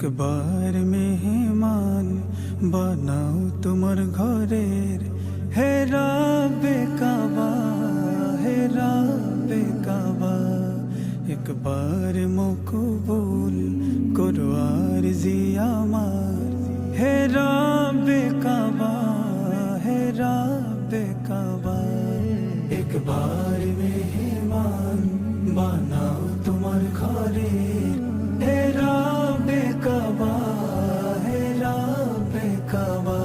একবার মেহমান বানাও তোমার ঘরের, হে রাব্বে কাবা, হে রাব্বে কাবা। একবার মকবুল করো আরজি আমার, হে রাব্বে কাবা, হে রাব্বে কাবা। একবার মেহমান বানাও তোমার ঘরের, হে রাব্বে কাবা, হে রাব্বে কাবা।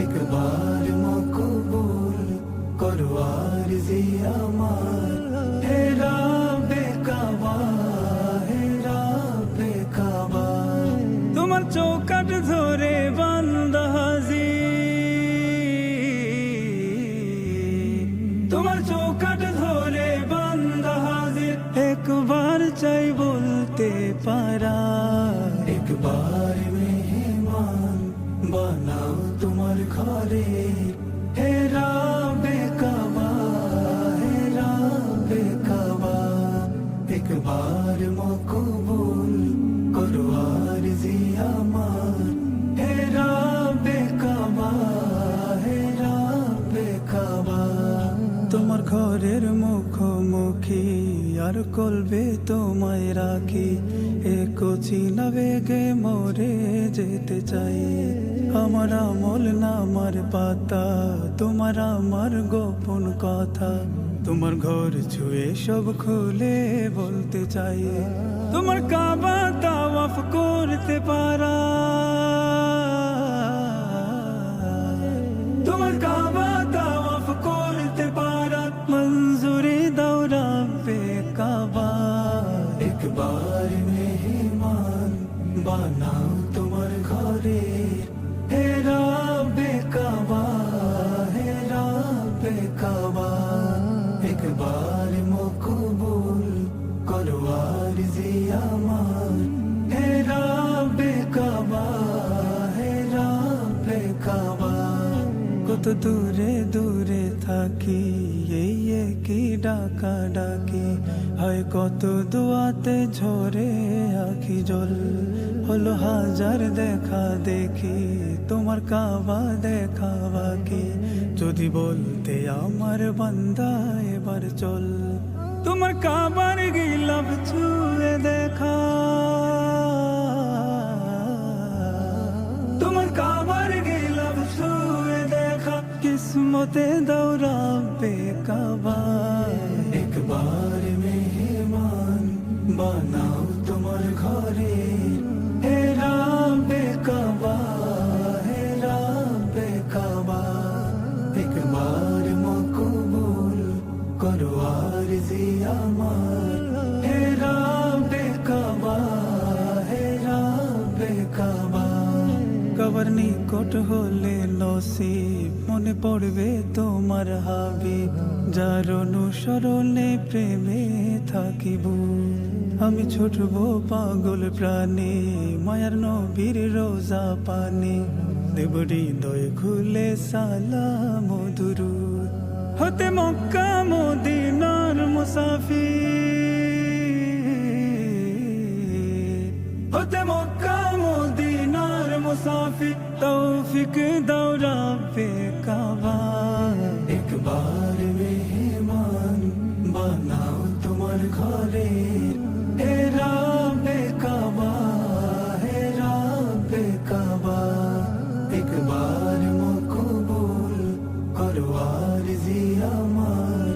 একবার মকবুল করো আরজি আমার, হে রাব্বে কাবা, হে রাব্বে কাবা। তোমার চৌকাঠ ধরে বান্দা হাজির, তোমার চৌকাঠ ধরে বান্দা হাজির। একবার চাই বলতে পারা, একবার মেহমান বানাও তোমার ঘরে, হে রাব্বে কাবা, হে রাব্বে কাবা। একবার মকবুল করো আরজি আমার, হে রাব্বে কাবা, হে রাব্বে কাবা। তোমার ঘরের মুখোমুখি আর কলবে তোমায় রাখি, এ কচি না বেগে মরে যেতে চাই। আমার আমল নামার পাতা, তোমার আমার গোপন কথা, তোমার ঘর ছুঁয়ে সব খুলে বলতে চাই। তোমার কাবা তাওয়াফ করতে পারা, তোমার কাবা তাওয়াফ করতে পারা, মঞ্জুরি দাও রাব্বে কাবা। একবার মেহমান বানাও তোমার ঘরে, হে রাব্বে কাবা, হে রাব্বে কাবা। একবার মকবুল করো আরজি আমার, হে রাব্বে কাবা, হে রাব্বে কাবা। কত দূরে দূরে থাকি, এই কি ডাকা ডাকি, হয় কত দোয়াতে ঝরে আখি জল। হলো হাজার দেখা দেখি, তোমার কাবা দেখা বাকি। যদি বলতে আমার বান্দা এবার চল, তোমার কাবার গিলাফ ছুঁয়ে দেখা, তোমার কাবার গিলাফ ছুঁয়ে দেখা। কিসমতে দাও রাব্বে কাবা। একবার মেহমান বানাও তোমার ঘরে, হে রাব্বে কাবা, হে রাব্বে কাবা। একবার মকবুল করো আরজি আমার, হে রাব্বে কাবা, হে রাব্বে কাবা। কাবার নিকট হলে নসিব, মনে পড়বে তোমার হাবিব, যার অনুসরণে প্রেমে থাকিব। আমি ছুটব পাগল প্রাণে, মায়ার নবীর রোজা পানে, দেব হৃদয় খুলে সালাম দুরূদ। হতে মক্কা মদিনার মুসাফির, হতে মক্কা মদিনার মুসাফির। তৌফিক দাও রাব্বে কাবা। একবার মেহমান বানাও তোমার ঘরে, হে রাব্বে কাবা, হে রাব্বে কাবা। একবার মকবুল করো আরজি আমার,